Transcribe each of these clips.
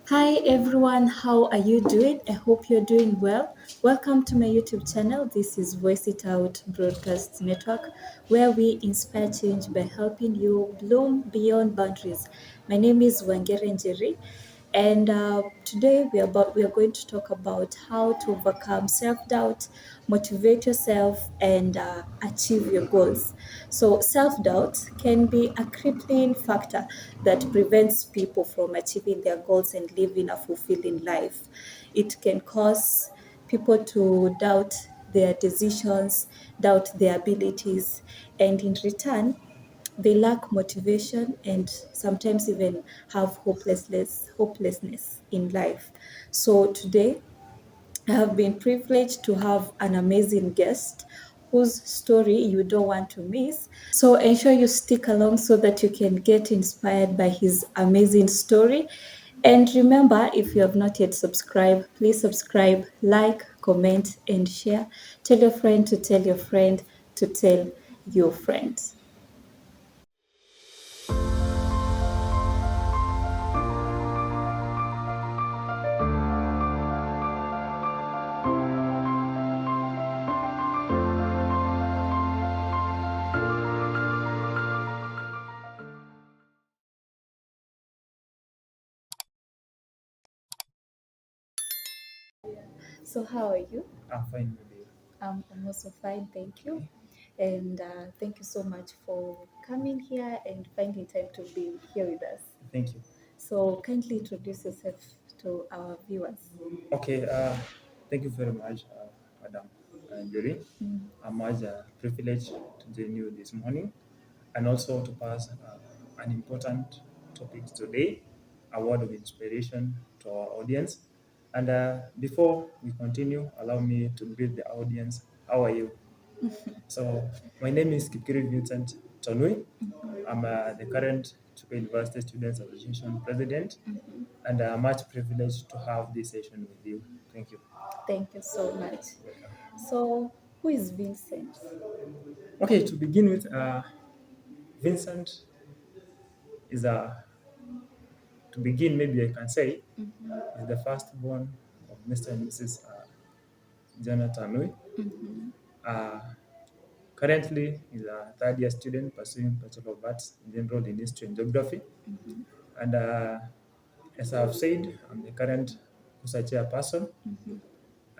Hi everyone, how are you doing? I hope you're doing well. Welcome to my YouTube channel. This is Voice It Out Broadcast Network, where we inspire change by helping you bloom beyond boundaries. My name is Wangere Njeri, and today we are going to talk about how to overcome self-doubt, motivate yourself, and achieve your goals. So self-doubt can be a crippling factor that prevents people from achieving their goals and living a fulfilling life. It can cause people to doubt their decisions, doubt their abilities, and in return they lack motivation and sometimes even have hopelessness in life. So today I have been privileged to have an amazing guest whose story you don't want to miss. So ensure you stick along so that you can get inspired by his amazing story. And remember, if you have not yet subscribed, please subscribe, like, comment, and share. Tell your friend to tell your friend to tell your friend. So, how are you? I'm fine with you. I'm also fine, thank you. And thank you so much for coming here and finding time to be here with us. Thank you. So, kindly introduce yourself to our viewers. Okay, thank you very much, Madam Jury. Mm. I'm much privileged to join you this morning and also to pass an important topic today, a word of inspiration to our audience. And before we continue, allow me to greet the audience. How are you? So, my name is Kipkiri Vincent Tonui. I'm the current Chuka University Students Association president, and I'm much privileged to have this session with you. Thank you. Thank you so much. So, who is Vincent? Okay, to begin with, Vincent is to begin, maybe I can say, is the firstborn of Mr. and Mrs. Jonathan Nui. Uh, Currently, he's a third year student pursuing Bachelor of Arts in General in History and Geography. And as I've said, I'm the current CUSA chairperson.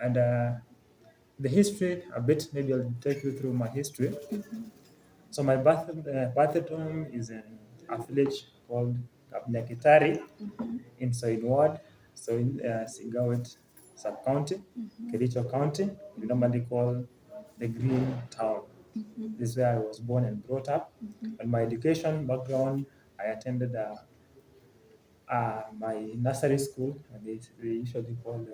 And the history, a bit, maybe I'll take you through my history. So my birth home is in a village called Kapnyakitari in Soin Ward, so in Sigawet sub-county, Kericho County. We normally call the Green Town. This is where I was born and brought up. And my education background, I attended my nursery school, and they usually call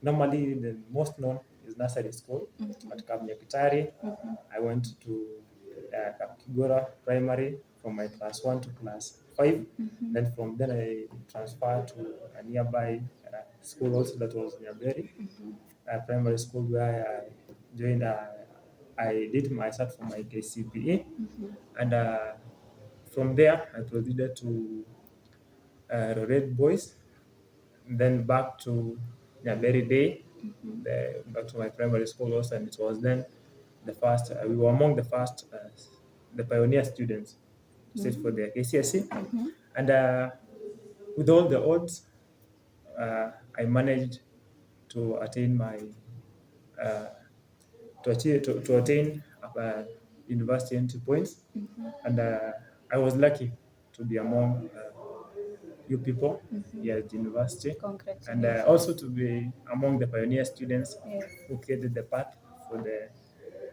normally the most known is nursery school at Kapnyakitari. I went to Kapkigora Primary from my class 1 to class 5. Then from then I transferred to a nearby school also that was near Berry, primary school where I joined. I did my start for my KCPE, and from there I proceeded to Red Boys, then back to Nyaberi Day, back to my primary school also, and it was then the first, we were among the first, the pioneer students to sit for their KCSE. And with all the odds, I managed to attain my, uh, to attain university entry points. And I was lucky to be among you people here at the university, and Congratulations. also to be among the pioneer students Yes. who created the path for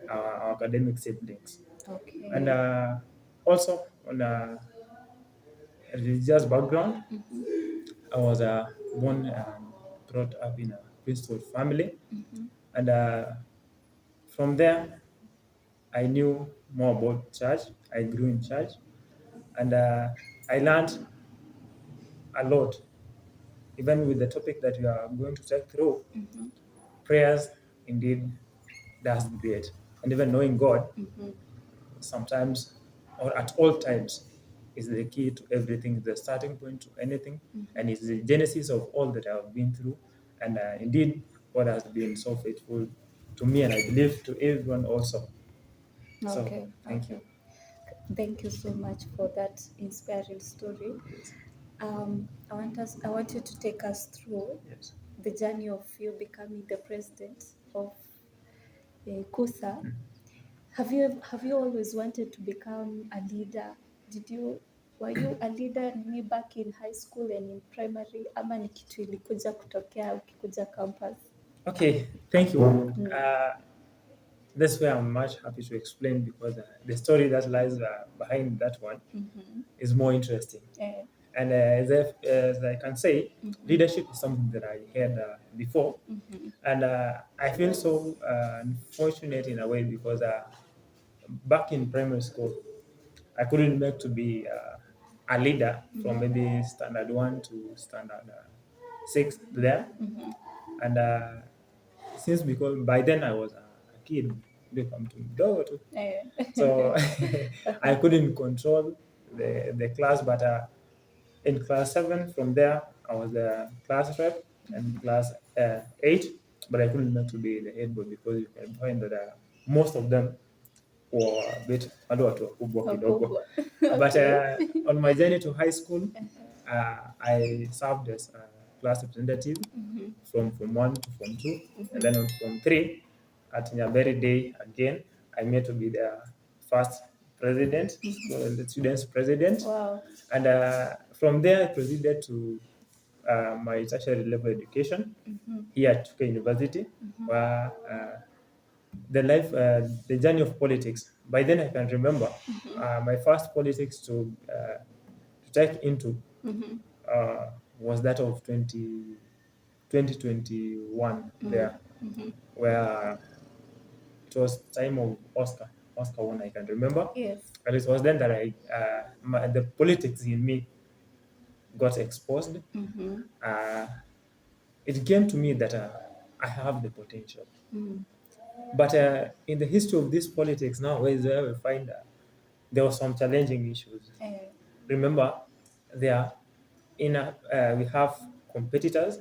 our academic siblings. And Okay. also on a religious background, I was born and brought up in a priesthood family, and from there I knew more about church. I grew in church, and I learned a lot, even with the topic that we are going to take through. Prayers indeed does great. And even knowing God sometimes or at all times is the key to everything, the starting point to anything, and it's the genesis of all that I've been through. And indeed, God has been so faithful to me, and I believe to everyone also. So, Okay, thank you. okay. Thank you so much for that inspiring story. Yes. I want you to take us through Yes. the journey of you becoming the president of KUSA. Have you always wanted to become a leader? Were you a leader nini back in high school and in primary, ama ni kitu ilikuja kutokea ukikuja campus? Okay, thank you. That's where I'm much happy to explain, because the story that lies behind that one is more interesting. Eh, And as I can say, leadership is something that I had before. And I feel so unfortunate in a way, because back in primary school, I couldn't make to be a leader from maybe standard 1 to standard 6 there. And since, because by then I was a kid, eh. so I couldn't control the class. But in class 7, from there, I was a class rep, and class 8, but I couldn't make to be the head boy, because you can find that most of them were a bit wale watu wakubwa kidogo. Wakubwa. But Okay. on my journey to high school, I served as a class representative from Form 1 to Form 2, and then on Form 3 at Nyaberi Day again, I made to be the first president, the students' president. Wow. And from there, I proceeded to my tertiary level education here at Chuka University, where the journey of politics. By then, I can remember my first politics to take into was that of 2021 there, where it was time of Oscar one, I can remember. Yes. And it was then that the politics in me got exposed. Uh, it came to me that I have the potential. But in the history of this politics now, where we find there were some challenging issues. Eh, Remember, there we have competitors,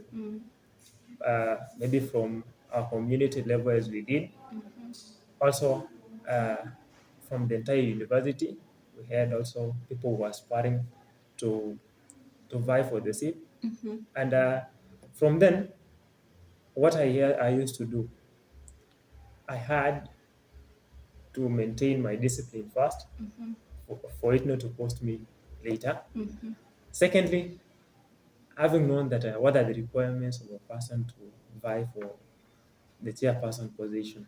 maybe from our community level as we did. Also, uh, from the entire university, we had also people who were aspiring to vie for the seat. And from then, what I used to do, I had to maintain my discipline first, for it not to cost me later. Secondly, having known that what are the requirements of a person to vie for the chairperson position,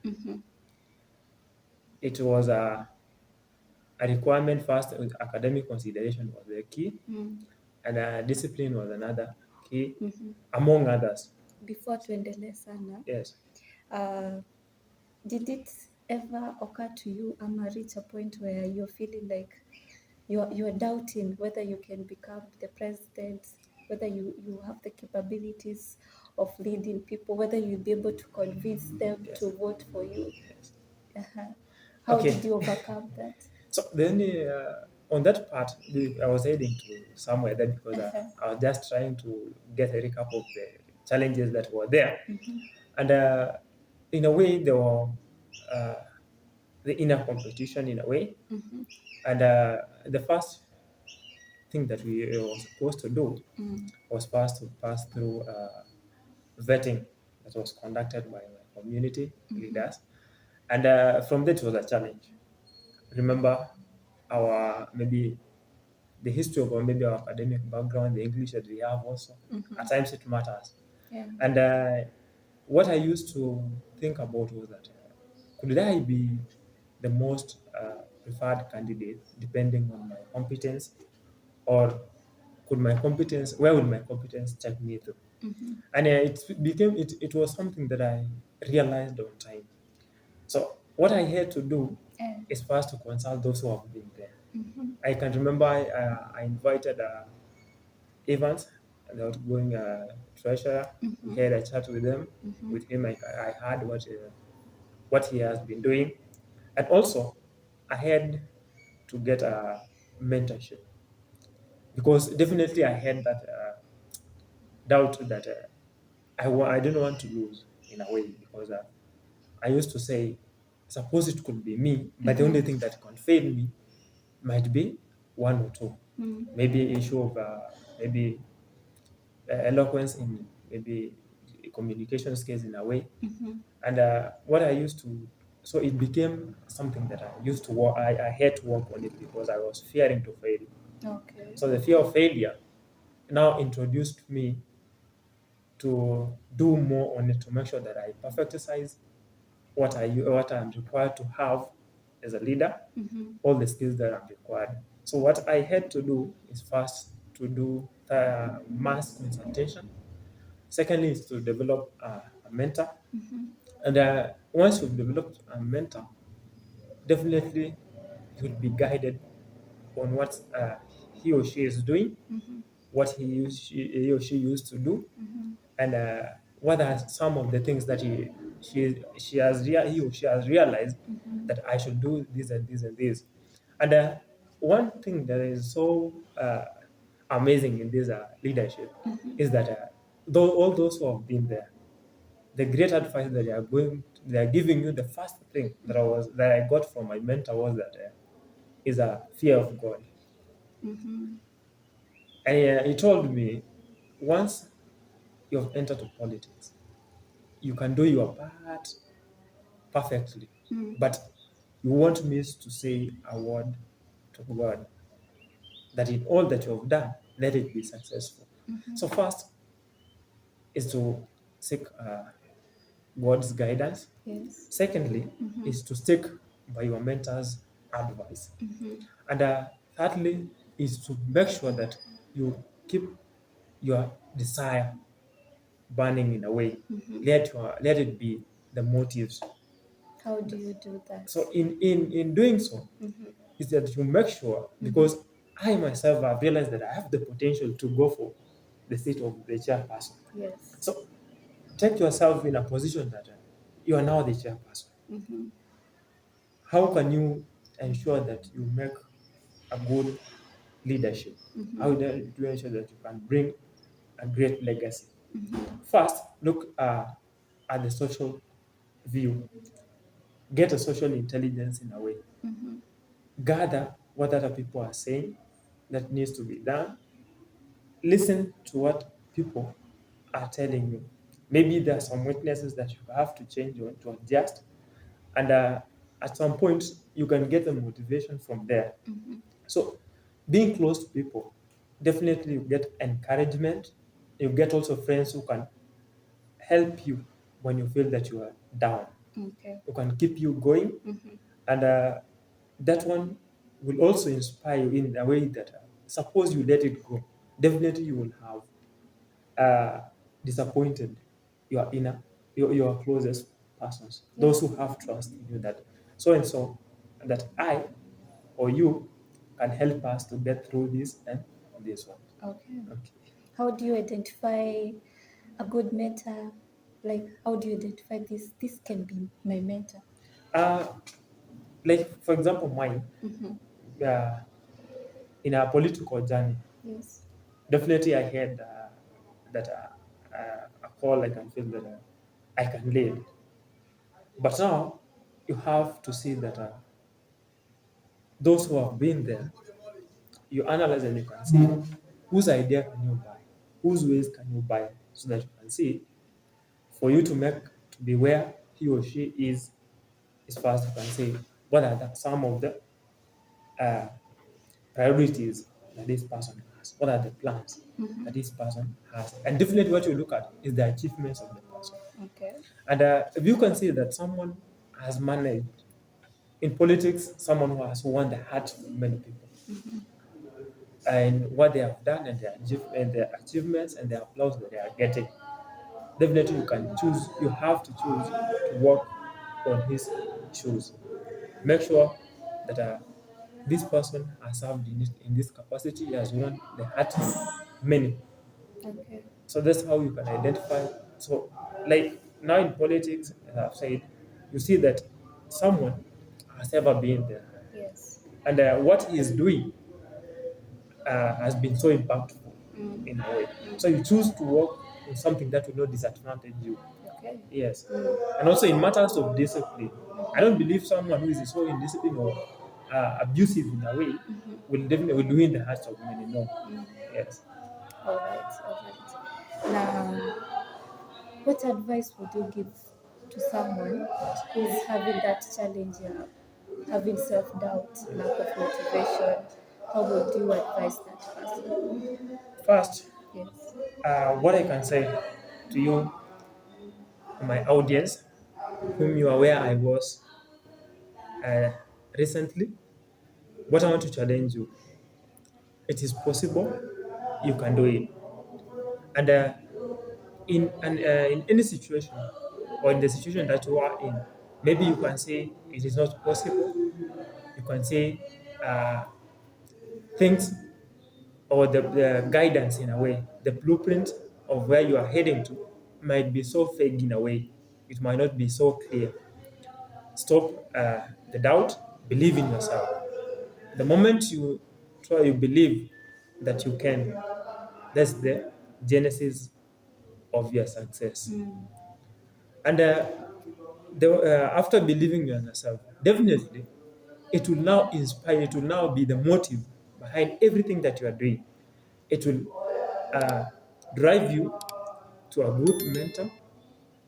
it was a requirement first. With academic consideration was the key, and discipline was another key, among others. before tuendelee sana, Yes. did it ever occur to you ama reach a point where you're feeling like you're doubting whether you can become the president, whether you have the capabilities of leading people, whether you'll be able to convince them Yes. to vote for you? Yes. How Okay. did you overcome that? So then, on that part, I was heading to somewhere there, because I was just trying to get a recap of the challenges that were there. And in a way, there were the inner competition in a way. And the first thing that we were supposed to do was first to pass through vetting that was conducted by my community leaders. And from that, it was a challenge. Remember our maybe the history of maybe our academic background, the English that we have also. At times it matters. Yeah. And what I used to think about was that could I be the most preferred candidate depending on my competence, or where would my competence take me to? And it was something that I realized on time. So what I had to do Yeah. is first to consult those who have been there. I can remember I invited Evans, the outgoing treasurer. We had a chat with them. With him, I heard what he has been doing, and also I had to get a mentorship. because definitely I had that doubt that I didn't want to lose in a way, because I used to say, suppose it could be me, but the only thing that can fail me might be one or two. Maybe issue of maybe eloquence in maybe communication skills in a way. And what I used to, so it became something that I used to work, I had to work on it because I was fearing to fail. Okay. So the fear of failure now introduced me to do more on it to make sure that I perfectionize what I'm required to have as a leader, all the skills that I'm required. So what I had to do is first to do mass consultation. Secondly is to develop a mentor. And once you've developed a mentor, definitely you'll be guided on what he or she is doing, what he or she used to do, and what are some of the things that he or she has realized that I should do this and this and this. And one thing that is so amazing in this leadership is that though all those who have been there, the great advice that they are giving you, the first thing that I got from my mentor was that is a fear of God. And he told me, once you have entered to politics, you can do your part perfectly, but you won't miss to say a word to God that in all that you have done, let it be successful. So first is to seek God's guidance. Yes. Secondly, is to stick by your mentor's advice. And thirdly, is to make sure that you keep your desire burning in a way. Let it be the motives. How do you do that? So in doing so, is that you make sure, because I myself have realized that I have the potential to go for the seat of the chairperson. Yes. So take yourself in a position that you are now the chairperson. How can you ensure that you make a good leadership? How do you ensure that you can bring a great legacy? First, look at the social view. Get a social intelligence in a way. Gather what other people are saying that needs to be done. Listen to what people are telling you. Maybe there are some weaknesses that you have to change or to adjust. And at some point, you can get the motivation from there. So, being close to people, definitely you get encouragement. You get also friends who can help you when you feel that you are down. Okay. Who can keep you going. And that one will also inspire you in a way that suppose you let it go, definitely you will have disappointed your your closest persons, those who have trust in you, that so and so, that I or you can help us to get through this and this one. Okay. Okay. How do you identify a good mentor? Like, how do you identify this? This can be my mentor. Uh, like for example, mine uh, in a political journey, Yes. definitely I had that a call I can feel that I can lead. But now you have to see that those who have been there, you analyze and you can see whose idea can you buy, whose ways can you buy, so that you can see for you to make to be where he or she is first. You can say what are some of the uh, priorities that this person has, what are the plans that this person has, and definitely what you look at is the achievements of the person. Okay. And if you can see that someone has managed in politics, someone who has won the hearts of many people, and what they have done and their achievements and the applause that they are getting, definitely you can choose. You have to choose to walk on his shoes. Make sure that this person has served in this capacity. He has won the hearts of many. Okay. So that's how you can identify. So, like now in politics, as I've said, you see that someone has ever been there, Yes. and what he is doing has been so impactful in a way. So you choose to work on something that will not disadvantage you. Okay. Yes. And also in matters of discipline, I don't believe someone who is so indisciplined or abusive in a way will definitely will win the hearts of many. No. Yes. All right, all right. Now, what advice would you give to someone who's having that challenge, having self-doubt, lack of motivation? How would you advise that person? First, Yes. what I can say to you, my audience, whom you are where I was uh, recently, what I want to challenge you, it is possible, you can do it. And in any situation, or in the situation that you are in, maybe you can say it is not possible. You can say things or the guidance in a way, the blueprint of where you are heading to might be so vague in a way. It might not be so clear. Stop the doubt, believe in yourself. The moment you try, you believe that you can, that's the genesis of your success. And after believing in yourself, definitely it will now inspire, it will now be the motive behind everything that you are doing. It will drive you to a good mentor.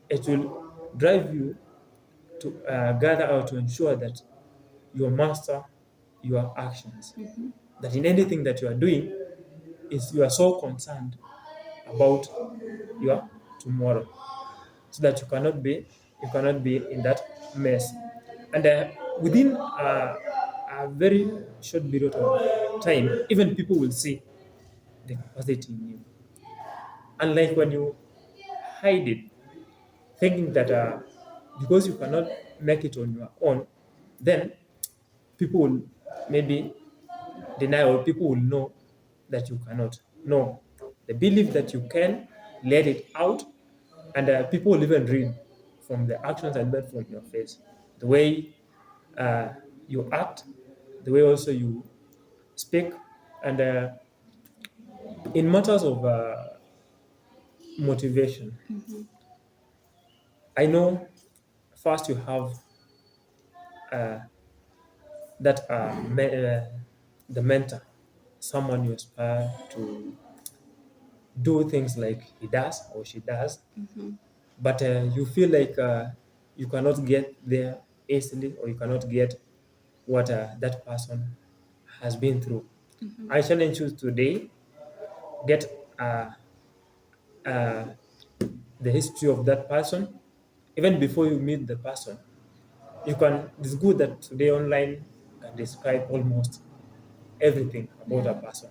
It will drive you to gather out to ensure that you master your actions. That in anything that you are doing, is you are so concerned about your tomorrow, so that you cannot be in that mess. And within a very short period of time, even people will see the capacity in you. Unlike when you hide it, thinking that because you cannot make it on your own, then people will maybe deny, or people will know that you cannot. No, the belief that you can, let it out, and people will even read from the actions and made from your face, the way you act, the way also you speak, and in matters of motivation, I know first you have uh, that the mentor, someone you aspire to do things like he does or she does, but you feel like you cannot get there easily, or you cannot get what that person has been through. I challenge you today, get uh, the history of that person. Even before you meet the person, you can, it's good that today online can describe almost everything about a person.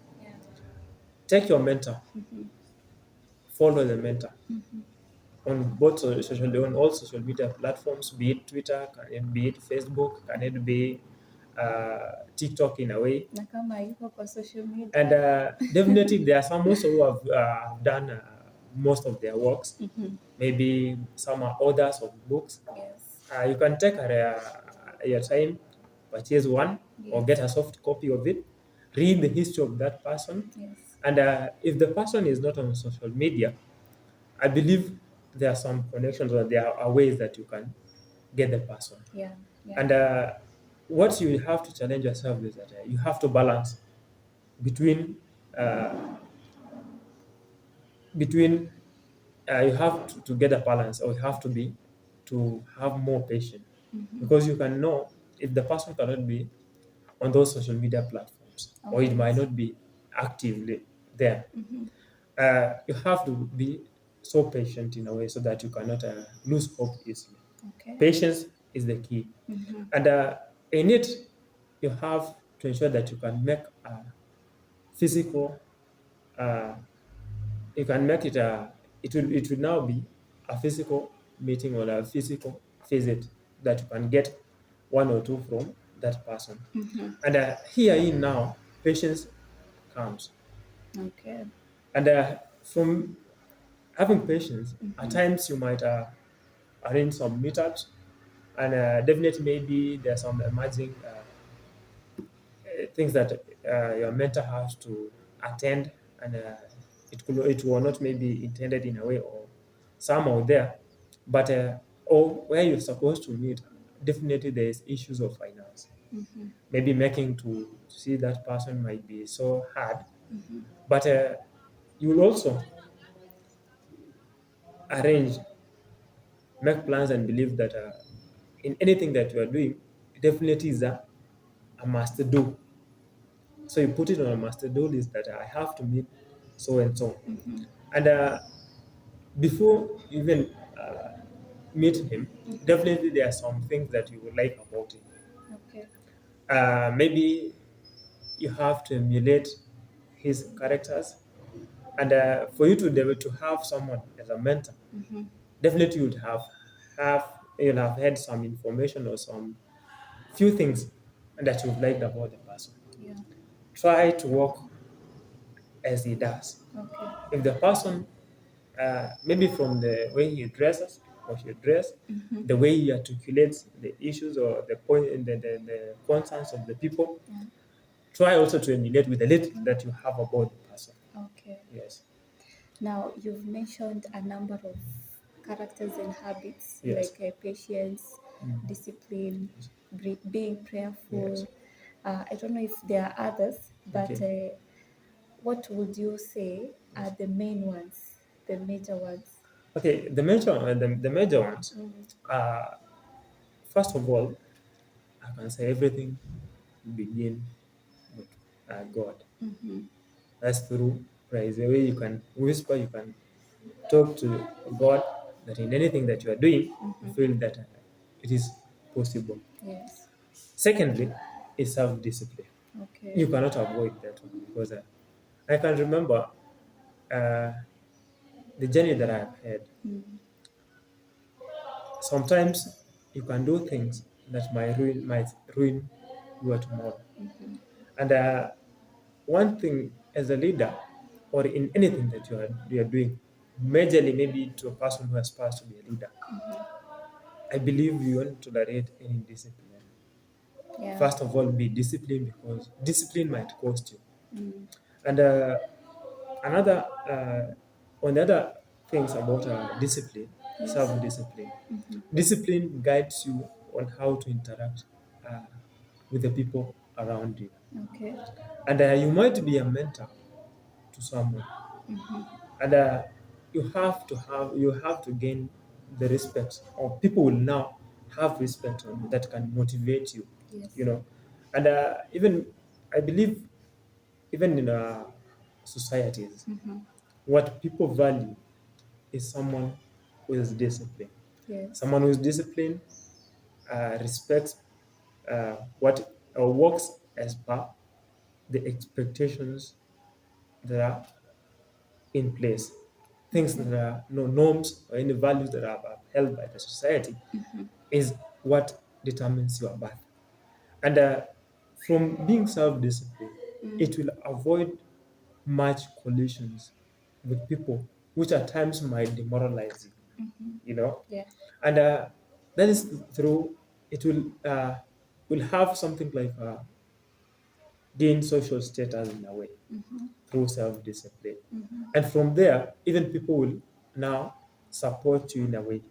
Take your mentor, follow the mentor on both on all social media platforms, be it Twitter, can it be it Facebook, can it be TikTok in a way. Na kama yuko kwa social media. And definitely there are some also who have done most of their works. Maybe some are authors of books. Yes. You can take your time, purchase one, or get a soft copy of it, read the history of that person. Yes. And if the person is not on social media, I believe there are some connections, or there are ways that you can get the person. Yeah. Yeah. And what you have to challenge yourself is that you have to balance between between you have to get a balance, or you have to have more patience, because you can know if the person cannot be on those social media platforms, or it might not be actively there. You have to be so patient in a way, so that you cannot lose hope easily. Okay. Patience is the key. And in it, you have to ensure that you can make a physical, uh, you can make it it will now be a physical meeting, or a physical visit, that you can get one or two from that person. And here in now, patience comes. Okay. And from having patience, at times you might arrange some meetups, and definitely maybe there's some emerging things that your mentor has to attend, and it will not maybe intended in a way or somehow there, but or where you're supposed to meet, definitely there is issues of finance. Maybe making to see that person might be so hard, but you will also arrange, make plans, and believe that in anything that you are doing, definitely is a must do. So you put it on a must do list that I have to meet so and so. And before you even meet him, definitely there are some things that you would like about him. Okay. Maybe you have to emulate his characters, and for you to be able to have someone as a mentor, definitely you'll have had some information or some few things that you've liked about the person. Yeah. Try to work as he does. Okay. If the person, maybe from the way he dresses or she dress, the way he articulates the issues or the point, the concerns of the people, try also to emulate with the little that you have about the person. Okay. Yes. Now, you've mentioned a number of characters and habits, Yes. like patience, discipline, being prayerful. Yes. I don't know if there are others, but Okay. what would you say are the main ones, the major ones? Okay, the major ones. Uh, First of all, I can say everything begin with God. That's through prayer. Is the way you can whisper, you can talk to God, that in anything that you are doing, you feel that it is possible. Yes. Secondly, is self-discipline. Okay. You cannot avoid that one because I can remember uh, the journey that I've had. Sometimes you can do things that might ruin your tomorrow. And one thing as a leader, or in anything that you are doing, majorly maybe to a person who aspires to be a leader, I believe you won't tolerate any discipline. Yeah. First of all, be disciplined, because discipline might cost you. And another on the other things about discipline, self-discipline. Discipline guides you on how to interact uh, with the people around you. Okay. And you might be a mentor to someone, and you have to gain the respect, or people will now have respect on you that can motivate you. Yes. And even I believe, even in societies, what people value is someone who is disciplined. Yes. Someone who is disciplined respects what works as per the expectations that are in place, things that are no norms or any values that are upheld by the society, is what determines your path. And from being self-disciplined, it will avoid much collisions with people, which at times might demoralize you. Yeah. And that is through, it will have something like gain social status in a way, through self-discipline. And from there, even people will now support you in a way,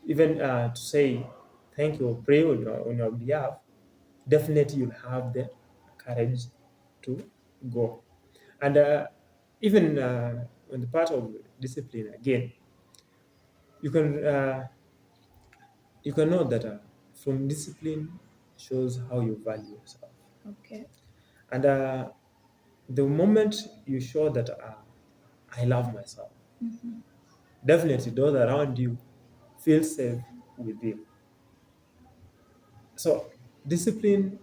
even to say thank you or pray on your behalf. Definitely you'll have the courage to go. And even on the part of discipline again, you can know that from discipline shows how you value yourself. Okay. And the moment you show that I love myself, definitely those around you feel safe with you. So discipline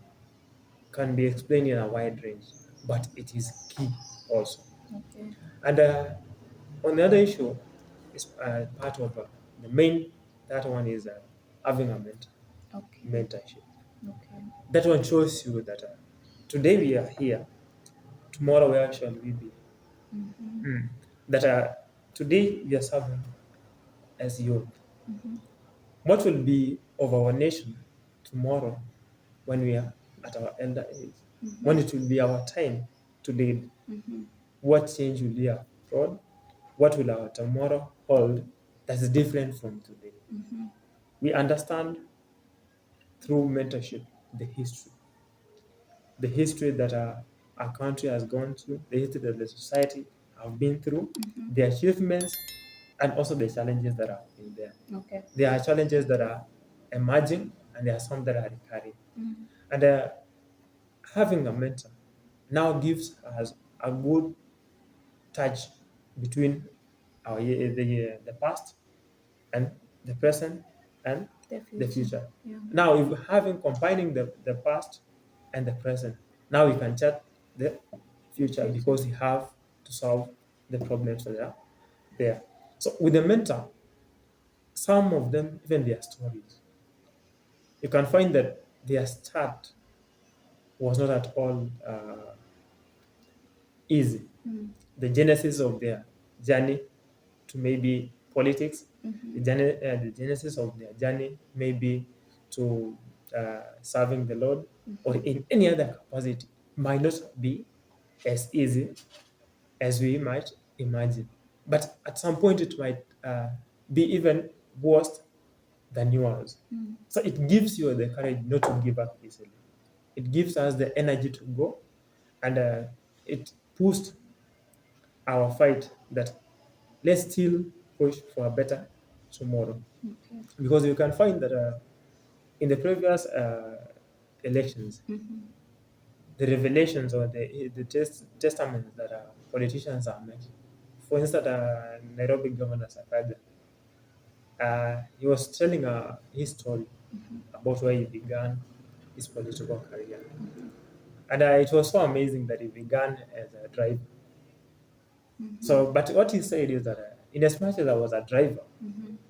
can be explained in a wide range, but it is key also. Okay. And on the other issue, is part of the main, that one is having a Okay. mentorship. Okay. That one shows you that today we are here, tomorrow where shall we be? That today we are serving as youth. What will be of our nation tomorrow when we are at our elder age? When it will be our time? to lead? What change will we have brought? What will our tomorrow hold that's different from today? We understand through mentorship the history that our country has gone through, the history that the society have been through, the achievements, and also the challenges that have been there. Okay. There are challenges that are emerging, and there are some that are recurring. And having a mentor now gives us a good touch between the past and the present and the future. Yeah. Now, if having combining the past and the present, now we can chat the future because we have to solve the problems that are there. So with the mentor, some of them, even their stories, you can find that their start was not at all easy. The genesis of their journey to maybe politics, the genesis of their journey maybe to serving the Lord or in any other capacity might not be as easy as we might imagine. But at some point, it might be even worse than yours. So it gives you the courage not to give up easily. It gives us the energy to go, and it boosts our fight that let's still push for a better tomorrow. Okay. Because you can find that in the previous elections, the revelations or the testaments that politicians are making. For instance, Nairobi Governor Sakaja, he was telling his story about where he began his political career. And it was so amazing that he began as a driver. So, but what he said is that in as much as I was a driver,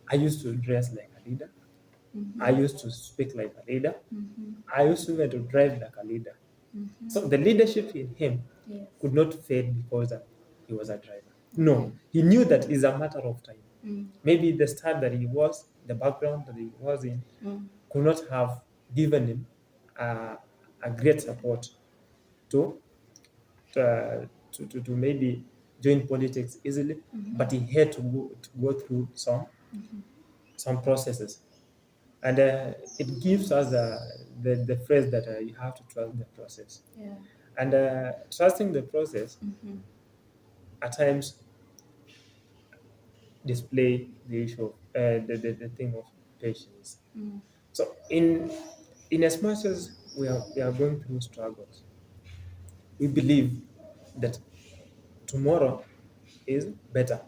I used to dress like a leader. I used to speak like a leader. I used to even to drive like a leader. So the leadership in him Yes. could not fade because he was a driver. No, he knew that it's a matter of time. Maybe the start that he was, the background that he was in, could not have given him a great support to to maybe join politics easily, but he had to go through some processes. And it gives us the phrase that you have to trust the process. Yeah. And trusting the process at times display the issue of the thing of patience. So in as much as we are going through struggles, we believe that tomorrow is better.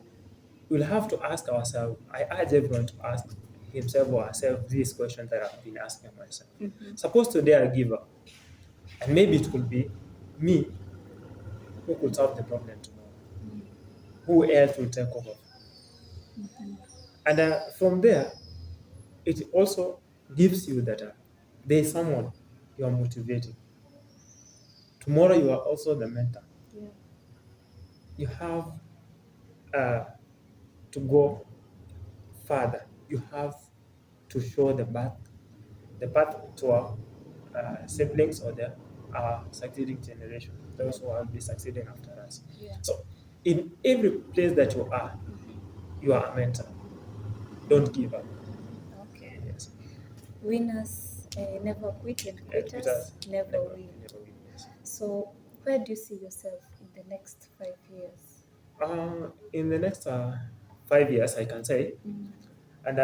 We'll have to ask ourselves. I urge everyone to ask himself or herself these questions that I've been asking myself. Suppose today I give up, and maybe it could be me who could solve the problem tomorrow. Who else will take over? And from there, it also gives you that there is someone you are motivating. Tomorrow you are also the mentor. Yeah. You have to go further. You have to show the path to our siblings or our succeeding generation, those who will be succeeding after us. Yeah. So, in every place that you are a mentor. Don't give up. Okay. Yes. Winners never quit, and Quitters quitters never win. Never win. Yes. So, where do you see yourself in the next 5 years? In the next 5 years, I can say, and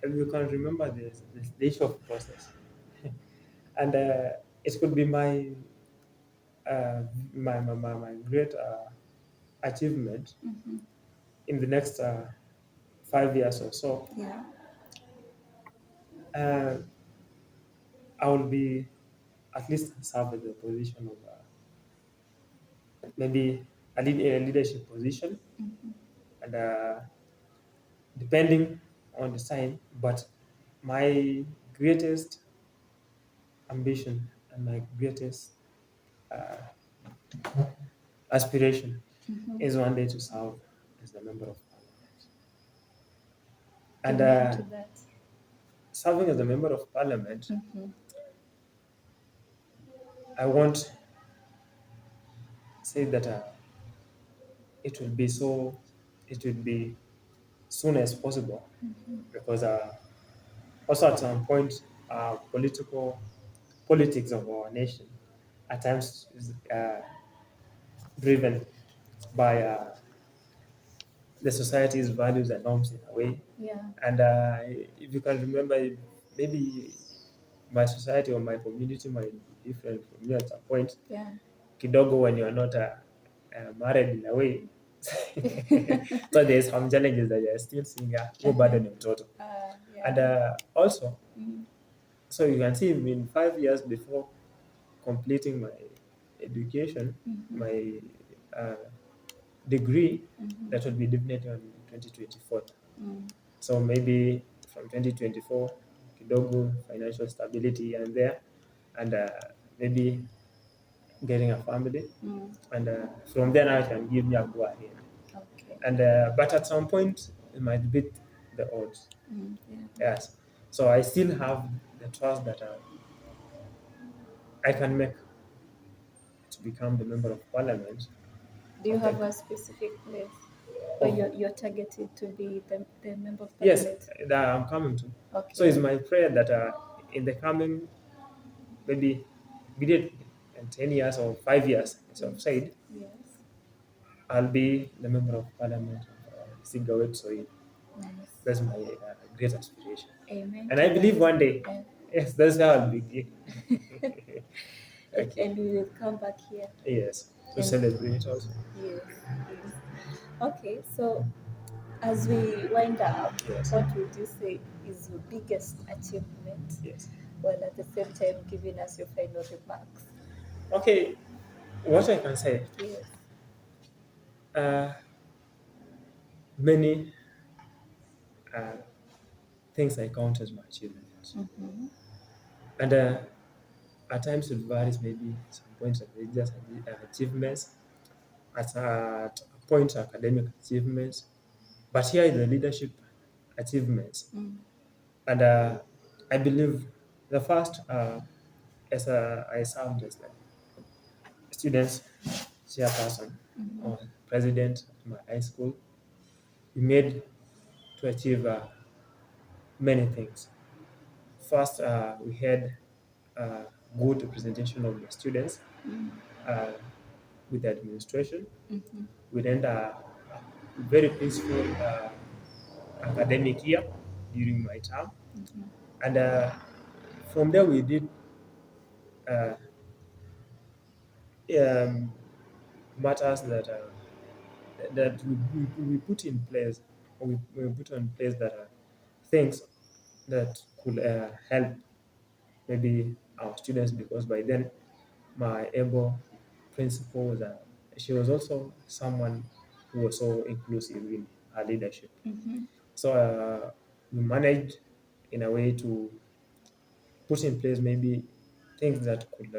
you can remember the issue of process, and it could be my great achievement in the next 5 years or so. Yeah. Uh, I will be at least serve at the position of maybe a leadership position, and depending on the sign, but my greatest ambition and my greatest aspiration is one day to serve as the member of parliament. And Amen to that. serving as a member of parliament, I want said that it will be so, it will be soon as possible, because also at some point, politics of our nation at times is driven by the society's values and norms in a way. Yeah. And if you can remember, maybe my society or my community might be different from you at some point. Yeah. Kidogo, when you're not married in a way. So there's some challenges that you're still seeing who bado ni mtoto. Yeah. And also, so you can see in 5 years before completing my education, my degree, that will be definitely on 2024. So maybe from 2024, kidogo financial stability and there, and maybe getting a family, and from there now I can give me a go ahead. Okay. And but at some point it might beat the odds. Yeah. Yes. So I still have the trust that I can make to become the member of parliament. Do you of have the- a specific place where of- you're targeted to be the member of yes, parliament? that I'm coming to. Okay. So it's my prayer that in the coming maybe immediate in 10 years or 5 years, as I've said, Yes. I'll be the member of parliament of Sigawet Soil. Nice. That's my great aspiration. Amen. And I believe one day, Yeah. yes, that's how I'll begin. Okay. And we will come back here. Yes, to And- celebrate also. Yes. Yes. Okay. So as we wind up, Yes. what would you say is your biggest achievement, Yes. while at the same time giving us your final remarks? Okay, what I can say, Yes. many uh, things I count as my achievements. And at times it varies, maybe some points of religious achievements, at points academic achievements, but here is the leadership achievements. And I believe the first, as I served as the students chairperson or president at my high school, we made to achieve many things. First, we had good representation of the students uh, with the administration. We then a very peaceful academic year during my term. And from there, we did uh, matters that we put in place, or we put in place that are things that could help maybe our students, because by then my able principal was she was also someone who was so inclusive in her leadership. So we managed in a way to put in place maybe things that could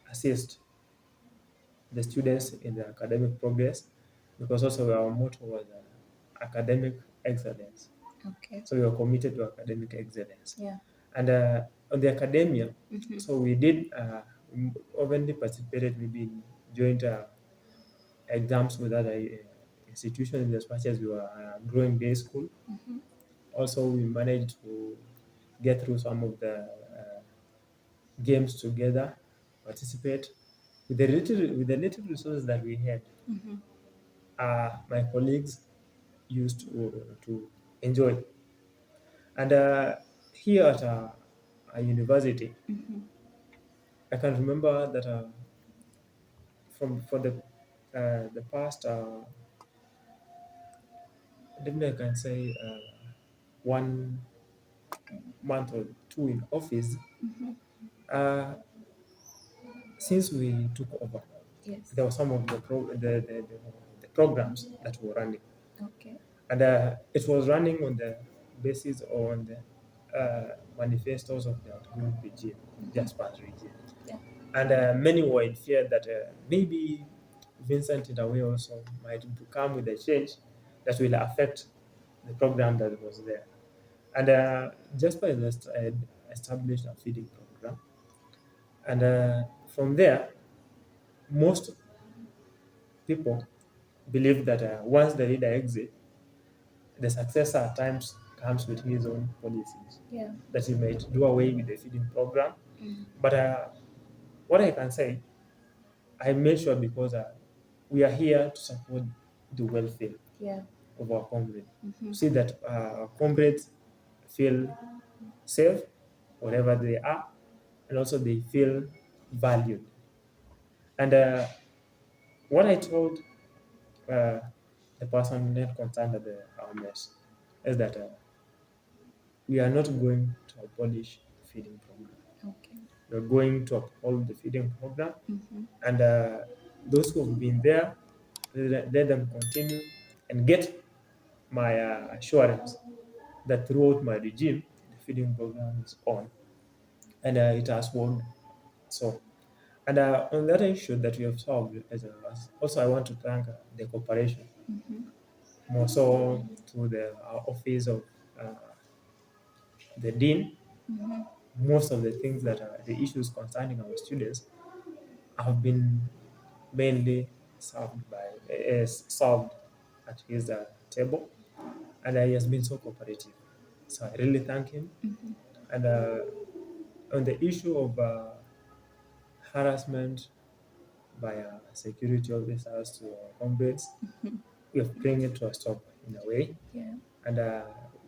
assist the students in their academic progress, because also our motto was academic excellence. Okay. So we were committed to academic excellence. Yeah. And on the academia, so we did openly participated maybe in joint exams with other institutions as much as we were growing day school. Also, we managed to get through some of the games together, participate with the little resources that we had. My colleagues used to enjoy. And here at a university, I can remember that from for the past, maybe I can say 1 month or two in office, uh, since we took over, Yes. there were some of the programs that were running. Okay. And it was running on the basis on the manifestos of the outgoing regime, Jasper's regime. Yeah. And many were in fear that maybe Vincent, in a way, also might come with a change that will affect the program that was there. And Jasper had established a feeding program. And from there, most people believe that once the leader exits, the successor at times comes with his own policies. Yeah. That he might do away with the feeding program. But what I can say, I made sure because we are here to support the welfare Yeah. of our comrades. See that our comrades feel safe wherever they are, and also they feel valued. And what I told the person not concerned at our mess is that we are not going to abolish feeding program. Okay. We're going to uphold the feeding program, and those who have been there, let them continue and get my assurance that throughout my regime, the feeding program is on, and it has worked. So, and on that issue that we have solved, also I want to thank the cooperation, more so to the office of uh, the dean. Most of the things that are the issues concerning our students have been mainly solved at his table, and he has been so cooperative. So I really thank him. And on the issue of harassment by security officers to our comrades, we have bring it to a stop in a way. Yeah. And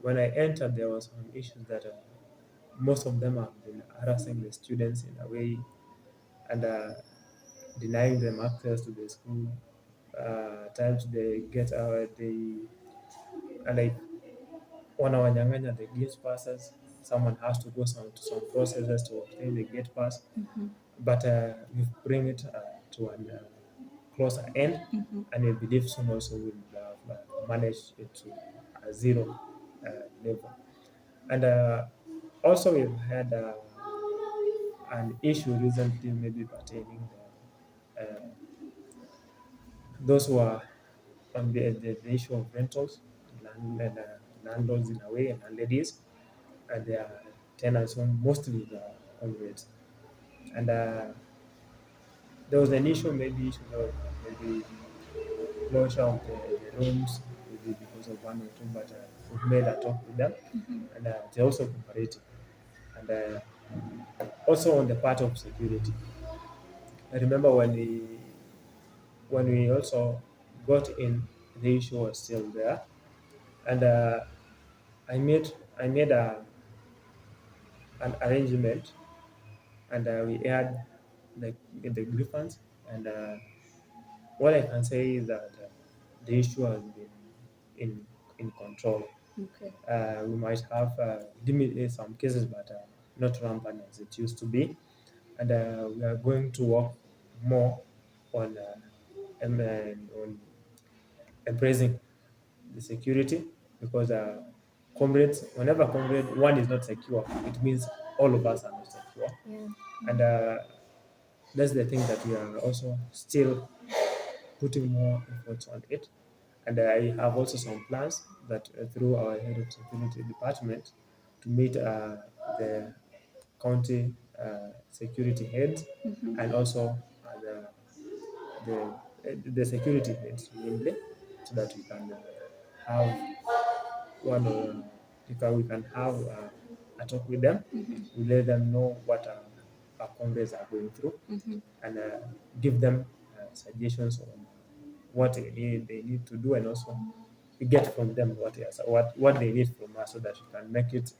when I entered, there was some issues that most of them have been harassing the students in a way, and denying them access to the school. Times they get they like wanawanyang'anya the gate passes. Someone has to go to some processes to obtain the gate pass, but we bring it to an closer end, and we believe soon also will manage it to a zero level. And also we've had an issue recently, maybe pertaining those who are on the issue of rentals, landlords in a way, and landladies, and their tenants, mostly the comrades. And there was an issue, maybe issues of maybe closure of the rooms, maybe because of one or two, but we've made a talk with them, and they also cooperated. And also on the part of security, I remember when we also got in, the issue was still there, and I made an arrangement, and we aired the grievance, and what I can say is that the issue has been in in control. Okay. We might have some cases, but not rampant as it used to be, and we are going to work more on on embracing the security, because comrades, whenever comrade one is not secure, it means all of us are not secure. Yeah. And that's the thing that we are also still putting more efforts on it. And I have also some plans that through our head of security department to meet the county security heads, and also the security heads mainly, so that we can have one we can have a talk with them. We let them know what our comrades are going through, and give them suggestions on what they need to do, and also we get from them what they need from us, so that we can make it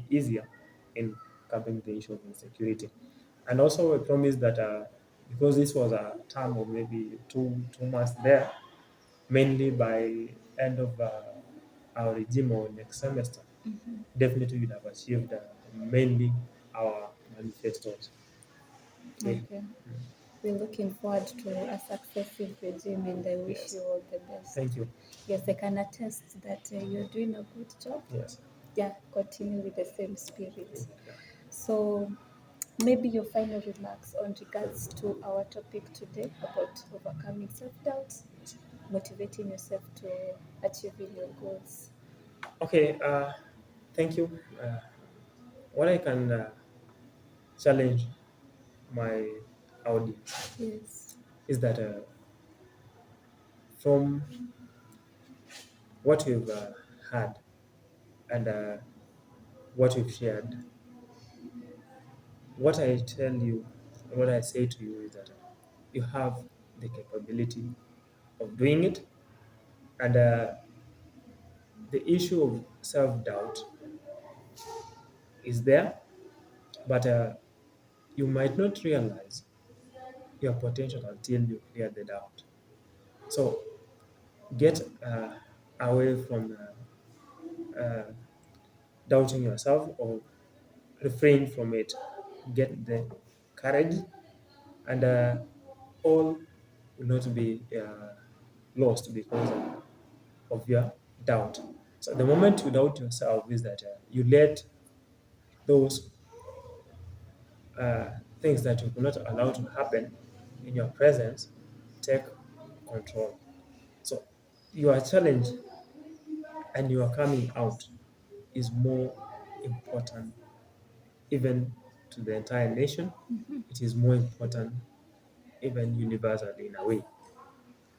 easier in covering the issue of insecurity. And also we promise that because this was a term of maybe 2 months there, mainly by end of our regime or next semester, definitely we'd have achieved mainly our manifestos. Okay. Okay. We're looking forward to a successive regime, and I wish Yes. you all the best. Thank you. Yes, I can attest that you're doing a good job. Yes. Yeah, continue with the same spirit. Yeah. So, maybe your final remarks on regards to our topic today about overcoming self-doubt, motivating yourself to achieving your goals. Okay. Thank you. What I can challenge my audience Yes. is that From what you've had and what you've shared, what I tell you, what I say to you is that you have the capability of doing it, and the issue of self-doubt is there, but you might not realize your potential until you clear the doubt. So get away from doubting yourself, or refrain from it. Get the courage, and all will not be lost because of your doubt. So the moment you doubt yourself is that you let those uh, things that you could not allow to happen in your presence take control. So your challenge and your coming out is more important even to the entire nation. It is more important even universally in a way.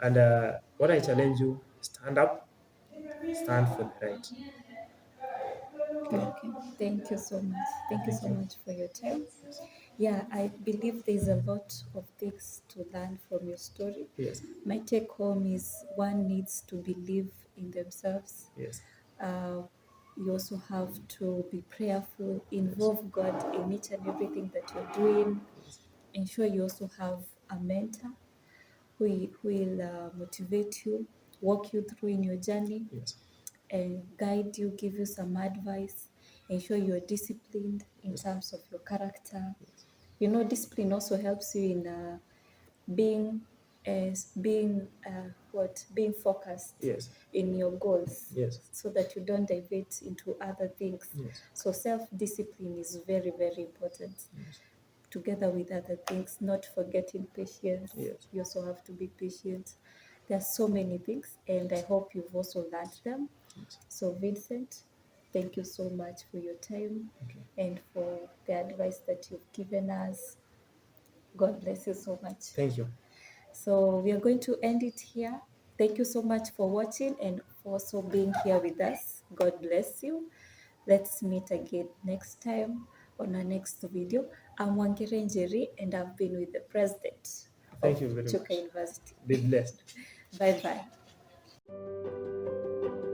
And what I challenge you, stand up, stand for the right. Okay, thank you so much. Thank you Thank so you. much for your time. Yeah, I believe there's a lot of things to learn from your story. Yes. My take home is one needs to believe in themselves. Yes. Uh, you also have to be prayerful, involve God in each and everything that you're doing. Yes. Ensure you also have a mentor who will motivate you, walk you through in your journey, Yes. and guide you, give you some advice. Ensure you're disciplined in terms of your character. You know, discipline also helps you in being being focused Yes. in your goals, Yes. so that you don't divert into other things. Yes. So self-discipline is very, very important, Yes. together with other things, not forgetting patience. Yes. You also have to be patient. There are so many things, and I hope you've also learned them. Yes. So Vincent, thank you so much for your time Okay. and for the advice that you've given us. God bless you so much. Thank you. So we are going to end it here. Thank you so much for watching and for also being here with us. God bless you. Let's meet again next time on our next video. I'm Wangire Njeri, and I've been with the president of, Thank you very Chuka much. University. Be blessed. Bye bye.